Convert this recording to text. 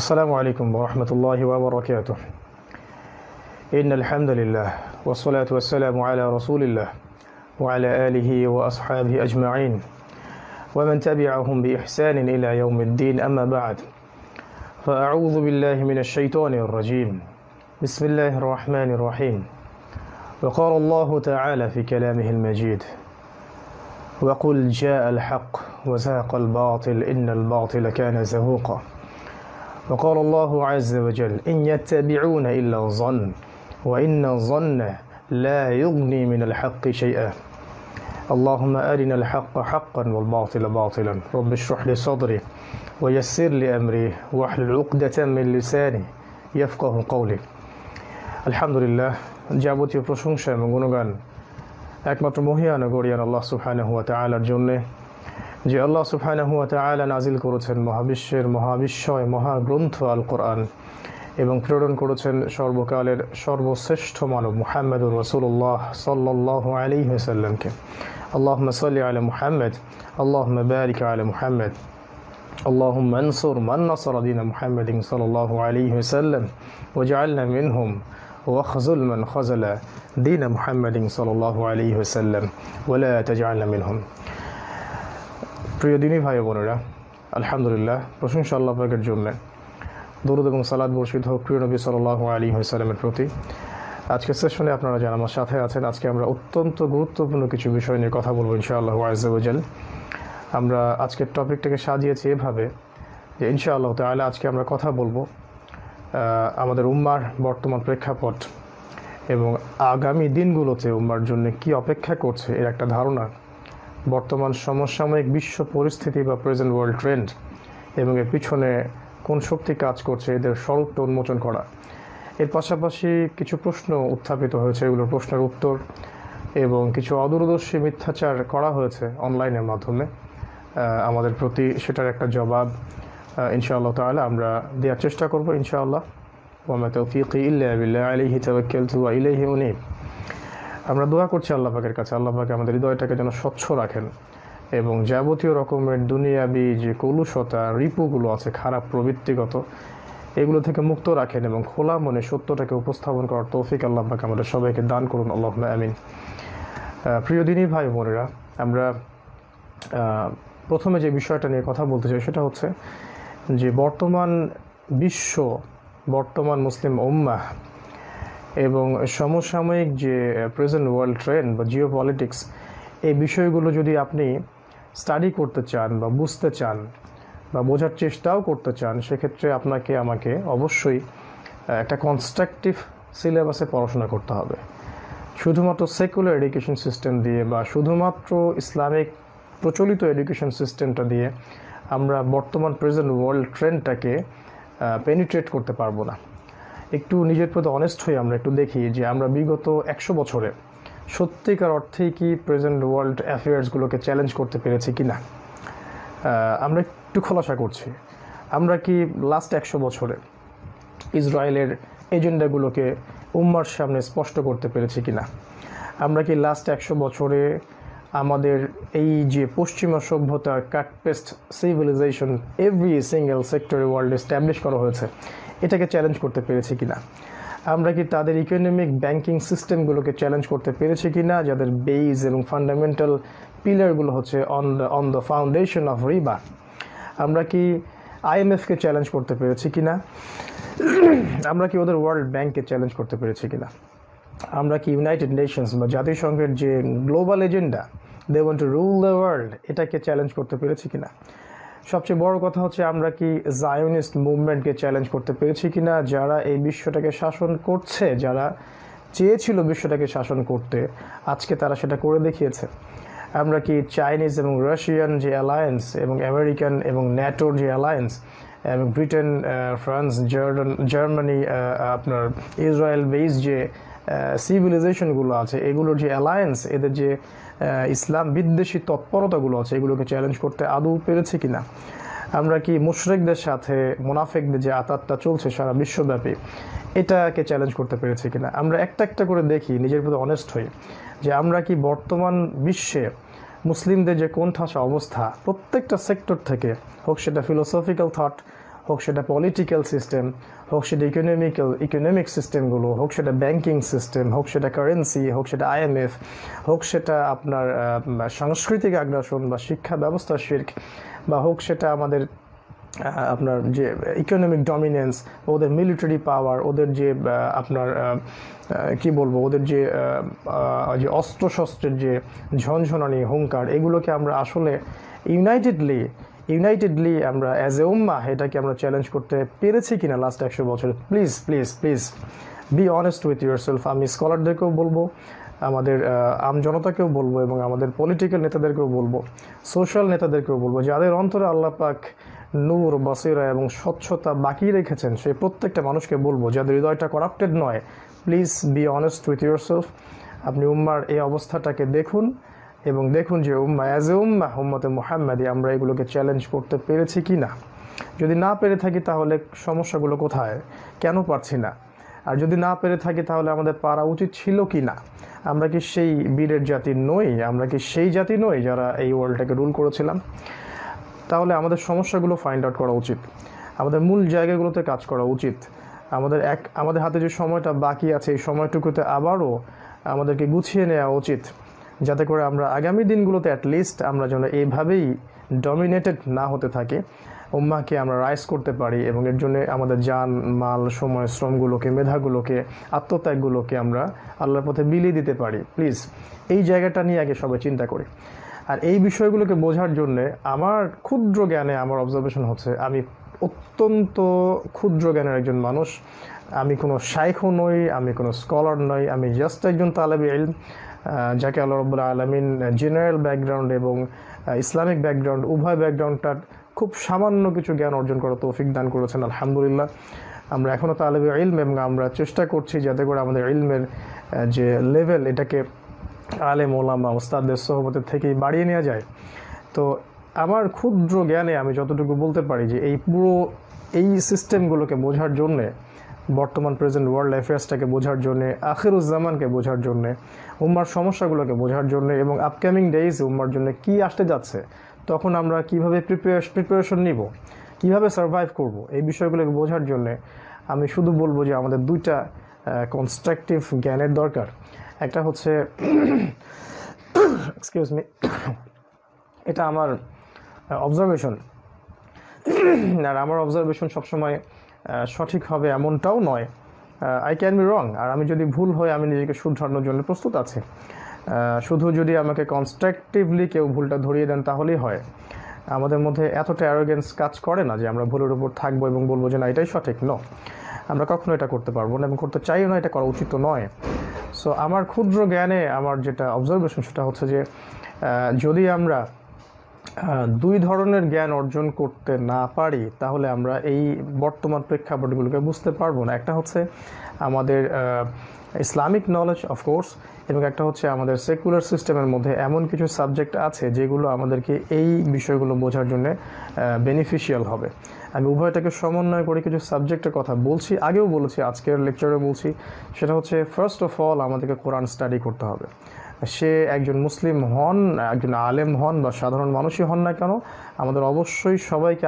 السلام عليكم ورحمة الله وبركاته. إن الحمد لله والصلاة والسلام على رسول الله وعلى آله وأصحابه أجمعين ومن تبعهم بإحسان إلى يوم الدين. أما بعد، فأعوذ بالله من الشيطان الرجيم. بسم الله الرحمن الرحيم. وقال الله تعالى في كلامه المجيد: وقل جاء الحق وزهق الباطل إن الباطل كان زهوقا. وقال الله عز وجل: إن يتبعون إلا الظن وإن الظن لا يغني من الحق شيئا. اللهم أرنا الحق حقا والباطل باطلا. رب اشرح لي صدري ويسر لي أمري واحلل عقدة من لساني يفقه قولي. আলহামদুলিল্লাহ, যাবতীয় প্রশংসা এবং গুণগান একমাত্র মহিয়ান গরিয়ান আল্লাহ সুবহানাহু ওয়া তাআলার জন্যে, যে আল্লাহ সুবহানাহু ওয়া তাআলা নাজিল করেছেন মহাবিশ্বের মহাবিশ্বয় মহাগ্রন্থ আল কোরআন এবং প্রেরণ করেছেন সর্বকালের সর্বশ্রেষ্ঠ মানব মুহাম্মদুর রাসূলুল্লাহ সাল্লাল্লাহু আলাইহি ওয়াসাল্লামকে। আল্লাহুম্মা সাল্লি আলা মুহাম্মদ, আল্লাহুম্মা বারিক আলা মুহাম্মদ, আল্লাহুম্মা আনসুর মান নাসারা দীন মুহাম্মাদিন সাল্লাল্লাহু আলাইহি ওয়াসাল্লাম ওয়াজআলনা মিনহুম ওয়াখযুল মান খাযালা দীন মুহাম্মাদিন সাল্লাল্লাহু আলাইহি ওয়াসাল্লাম ওয়ালা তাজআলনা মিনহুম। প্রিয় দিনী ভাই বোনেরা, আলহামদুলিল্লাহ, প্রশংসা আল্লাহ পাকের জন্য। দরুদ এবং সালাত বর্ষিত হোক প্রিয় নবী সাল্লাল্লাহু আলাইহি ওয়াসাল্লামের প্রতি। আজকের সেশনে আপনারা যারা আমার সাথে আছেন, আজকে আমরা অত্যন্ত গুরুত্বপূর্ণ কিছু বিষয় নিয়ে কথা বলবো ইনশাআল্লাহ আযজা ওয়া জাল। আমরা আজকের টপিকটাকে সাজিয়েছি এভাবে যে ইনশাআল্লাহ তাআলা আজকে আমরা কথা বলবো আমাদের উম্মার বর্তমান প্রেক্ষাপট এবং আগামী দিনগুলোতে উম্মার জন্য কি অপেক্ষা করছে এর একটা ধারণা, বর্তমান সমসাময়িক বিশ্ব পরিস্থিতি বা প্রেজেন্ট ওয়ার্ল্ড ট্রেন্ড এবং এর পিছনে কোন শক্তি কাজ করছে এদের স্বরূপটা উন্মোচন করা। এর পাশাপাশি কিছু প্রশ্ন উত্থাপিত হয়েছে, এগুলোর প্রশ্নের উত্তর এবং কিছু অদূরদর্শী মিথ্যাচার করা হয়েছে অনলাইনের মাধ্যমে আমাদের প্রতি, সেটার একটা জবাব ইনশাআল্লাহ তাআলা আমরা দেওয়ার চেষ্টা করব ইনশাআল্লাহ। ওয়া মা তাওফীকি ইল্লা বিল্লাহ আলাইহি তাওয়াক্কালতু ওয়া ইলাইহি উনীব। আমরা দোয়া করছি আল্লাহ পাকের কাছে, আল্লাহ পাক আমাদের হৃদয়টাকে যেন স্বচ্ছ রাখেন এবং যাবতীয় রকমের দুনিয়াবি যে কলুষতা রিপুগুলো আছে, খারাপ প্রবৃত্তিগত, এগুলো থেকে মুক্ত রাখেন এবং খোলা মনে সত্যটাকে উপস্থাপন করার তৌফিক আল্লাহ পাক আমাদের সবাইকে দান করুন, আল্লাহুম্মা আমিন। প্রিয় দিনী ভাই বোনেরা, আমরা প্রথমে যে বিষয়টা নিয়ে কথা বলতে চাই সেটা হচ্ছে যে বর্তমান বিশ্ব, বর্তমান মুসলিম উম্মাহ এবং সমসাময়িক যে প্রেজেন্ট ওয়ার্ল্ড ট্রেন্ড বা জিও পলিটিক্স, এই বিষয়গুলো যদি আপনি স্টাডি করতে চান বা বুঝতে চান বা বোঝার চেষ্টাও করতে চান, সেক্ষেত্রে আপনাকে আমাকে অবশ্যই একটা কনস্ট্রাকটিভ সিলেবাসে পড়াশোনা করতে হবে। শুধুমাত্র সেকুলার এডুকেশন সিস্টেম দিয়ে বা শুধুমাত্র ইসলামিক প্রচলিত এডুকেশন সিস্টেমটা দিয়ে আমরা বর্তমান প্রেজেন্ট ওয়ার্ল্ড ট্রেন্ডটাকে পেনিট্রেট করতে পারবো না। একটু নিজের প্রতি অনেস্ট হয়ে আমরা একটু দেখি যে আমরা বিগত 100 বছরে সত্যিকার অর্থেই কি প্রেজেন্ট ওয়ার্ল্ড অ্যাফেয়ার্সগুলোকে চ্যালেঞ্জ করতে পেরেছি কি না। আমরা একটু খোলাসা করছি, আমরা কি লাস্ট 100 বছরে ইসরায়েলের এজেন্ডাগুলোকে উম্মার সামনে স্পষ্ট করতে পেরেছি কি না। আমরা কি লাস্ট 100 বছরে আমাদের এই যে পশ্চিমা সভ্যতার কাটপেস্ট সিভিলাইজেশন এভরি সিঙ্গেল সেক্টরে ওয়ার্ল্ড এস্টাবলিশ করা হয়েছে, এটাকে চ্যালেঞ্জ করতে পেরেছি কিনা। আমরা কি তাদের ইকোনমিক ব্যাংকিং সিস্টেমগুলোকে চ্যালেঞ্জ করতে পেরেছি কিনা, যাদের বেস এবং ফান্ডামেন্টাল পিলারগুলো হচ্ছে অন দ্য ফাউন্ডেশন অফ রিবা। আমরা কি IMFকে চ্যালেঞ্জ করতে পেরেছি কিনা। আমরা কি ওদের ওয়ার্ল্ড ব্যাংককে চ্যালেঞ্জ করতে পেরেছি কিনা। আমরা কি ইউনাইটেড নেশনস বা জাতিসংঘের যে global agenda, they want to rule the world, এটাকে চ্যালেঞ্জ করতে পেরেছি কিনা। সবচেয়ে বড় কথা হচ্ছে আমরা কি জায়োনিস্ট মুভমেন্টকে চ্যালেঞ্জ করতে পেরেছি কিনা, যারা এই বিশ্বটাকে শাসন করছে, যারা চেয়েছিল বিশ্বটাকে শাসন করতে, আজকে তারা সেটা করে দেখিয়েছে। আমরা কি চাইনিজ এবং রাশিয়ান যে অ্যালায়েন্স এবং আমেরিকান এবং ন্যাটোর যে অ্যালায়েন্স এবং ব্রিটেন, ফ্রান্স, জার্মানি, আপনার ইসরায়েল বেস যে সিভিলাইজেশনগুলো আছে, এগুলোর যে অ্যালায়েন্স, এদের যে ইসলাম বিদ্বেষী তৎপরতাগুলো আছে, এগুলোকে চ্যালেঞ্জ করতে আদৌ পেরেছি কিনা। আমরা কি মুশরিকদের সাথে মুনাফিকদের যে আতাতটা চলছে সারা বিশ্বব্যাপী, এটাকে চ্যালেঞ্জ করতে পেরেছি কিনা। আমরা একটা একটা করে দেখি, নিজের প্রতি অনেস্ট হই যে আমরা কি বর্তমান বিশ্বে মুসলিমদের যে কোণঠাসা অবস্থা, প্রত্যেকটা সেক্টর থেকে হোক, সেটা ফিলোসফিক্যাল থট হোক সেটা পলিটিক্যাল সিস্টেম, হোক সেটা ইকোনমিক সিস্টেমগুলো, হোক সেটা ব্যাংকিং সিস্টেম, হোক সেটা কারেন্সি, হোক সেটা IMF, হোক সেটা আপনার সাংস্কৃতিক আগ্রাসন বা শিক্ষা ব্যবস্থা শির্ক, বা হোক সেটা আমাদের আপনার যে ইকোনমিক ডমিনেন্স, ওদের মিলিটারি পাওয়ার, ওদের যে আপনার কি বলবো, ওদের যে অস্ত্রশস্ত্রের যে ঝনঝনানি হুঙ্কার, এগুলোকে আমরা আসলে ইউনাইটেডলি আমরা অ্যাজ এ উম্মাহ এটাকে আমরা চ্যালেঞ্জ করতে পেরেছি কিনা লাস্ট 100 বছরে? Please please please be honest with yourself. আমি স্কলারদেরকেও বলবো, আমাদের আমজনতাকেও বলবো, এবং আমাদের পলিটিক্যাল নেতাদেরকেও বলবো, সোশ্যাল নেতাদেরকেও বলবো, যাদের অন্তরে আল্লাহ পাক নূর, বসিরা এবং স্বচ্ছতা বাকি রেখেছেন, সেই প্রত্যেকটা মানুষকে বলবো, যাদের হৃদয়টা করাপ্টেড নয়, please be honest with yourself. আপনি উম্মার এই অবস্থাটাকে দেখুন এবং দেখুন যে উম্মা অ্যাজ এ উম্মতে মুহাম্মাদি আমরা এগুলোকে চ্যালেঞ্জ করতে পেরেছি কি না। যদি না পেরে থাকি তাহলে সমস্যাগুলো কোথায়, কেন পারছি না? আর যদি না পেরে থাকি তাহলে আমাদের পারা উচিত ছিল কি না? আমরা কি সেই বীরের জাতি নই? আমরা কি সেই জাতি নই যারা এই ওয়ার্ল্ডটাকে রুল করেছিলাম? তাহলে আমাদের সমস্যাগুলো ফাইন্ড আউট করা উচিত, আমাদের মূল জায়গাগুলোতে কাজ করা উচিত। আমাদের হাতে যে সময়টা বাকি আছে, এই সময়টুকুতে আবারও আমাদেরকে গুছিয়ে নেওয়া উচিত, যাতে করে আমরা আগামী দিনগুলোতে অ্যাটলিস্ট আমরা যেন এইভাবেই ডমিনেটেড না হতে থাকি, উম্মাহকে আমরা রাইজ করতে পারি, এবং এর জন্য আমাদের জান, মাল, সময়, শ্রমগুলোকে, মেধাগুলোকে, আত্মত্যাগগুলোকে আমরা আল্লাহর পথে বিলিয়ে দিতে পারি। প্লিজ এই জায়গাটা নিয়ে আগে সবাই চিন্তা করি। আর এই বিষয়গুলোকে বোঝার জন্যে আমার ক্ষুদ্র জ্ঞানে আমার অবজারভেশন হচ্ছে, আমি অত্যন্ত ক্ষুদ্র জ্ঞানের একজন মানুষ। আমি কোনো শাইখও নই, আমি কোনো স্কলার নই, আমি জাস্ট একজন তালেবে ইলম, যাকে আল্লাহ রাব্বুল আলামিন জেনারেল ব্যাকগ্রাউন্ড এবং ইসলামিক ব্যাকগ্রাউন্ড, উভয় ব্যাকগ্রাউন্ডটার খুব সামান্য কিছু জ্ঞান অর্জন করার তৌফিক দান করেছেন। আলহামদুলিল্লাহ, আমরা এখনও তালেবে ইলম, এবং আমরা চেষ্টা করছি যাতে করে আমাদের ইলমের যে লেভেল, এটাকে আলেম, ওলামা, ওস্তাদদের সোহবতের থেকেই বাড়িয়ে নেওয়া যায়। তো আমার ক্ষুদ্র জ্ঞানে আমি যতটুকু বলতে পারি যে এই সিস্টেমগুলোকে বোঝার জন্যে, বর্তমান প্রেজেন্ট ওয়ার্ল্ড অ্যাফেয়ার্সটাকে বোঝার জন্যে, আখিরুজ্জামানকে বোঝার জন্যে, উম্মার সমস্যাগুলোকে বোঝার জন্যে, এবং আপকামিং ডেইজ উম্মার জন্য কি আসতে যাচ্ছে, তখন আমরা কিভাবে প্রিপারেশন নিব, কিভাবে সার্ভাইভ করব, এই বিষয়গুলোকে বোঝার জন্যে আমি শুধু বলবো যে আমাদের দুইটা কনস্ট্রাকটিভ জ্ঞানের দরকার। একটা হচ্ছে এক্সকিউজ মি, এটা আমার অবজারভেশন, আর আমার অবজারভেশন সবসময় সঠিক হবে এমনটাও নয়, আই ক্যান বি রং। আর আমি যদি ভুল হয় আমি নিজেকে শুধরানোর জন্য প্রস্তুত আছি। শুধু যদি আমাকে কনস্ট্রাকটিভলি কেউ ভুলটা ধরিয়ে দেন তাহলেই হয়। আমাদের মধ্যে এতটা অ্যারোগেন্স কাজ করে না যে আমরা ভুলের উপর থাকবো এবং বলবো যে না এটাই সঠিক। আমরা কখনো এটা করতে পারবো না এবং করতে চাইও না, এটা করা উচিত নয়। সো আমার ক্ষুদ্র জ্ঞানে আমার যেটা অবজারভেশন সেটা হচ্ছে যে যদি আমরা দুই ধরনের জ্ঞান অর্জন করতে না পারি তাহলে আমরা এই বর্তমান প্রেক্ষাপটগুলোকে বুঝতে পারবো না। একটা হচ্ছে আমাদের ইসলামিক নলেজ অফকোর্স, এবং একটা হচ্ছে আমাদের সেকুলার সিস্টেমের মধ্যে এমন কিছু সাবজেক্ট আছে যেগুলো আমাদেরকে এই বিষয়গুলো বোঝার জন্য বেনিফিশিয়াল হবে। আমি উভয়টাকে সমন্বয় করে কিছু সাবজেক্টের কথা বলছি, আগেও বলেছি, আজকের লেকচারে বলছি। সেটা হচ্ছে ফার্স্ট অফ অল আমাদেরকে কোরআন স্টাডি করতে হবে। সে একজন মুসলিম হন, একজন আলেম হন বা সাধারণ মানুষই হন না কেন, আমাদের অবশ্যই সবাইকে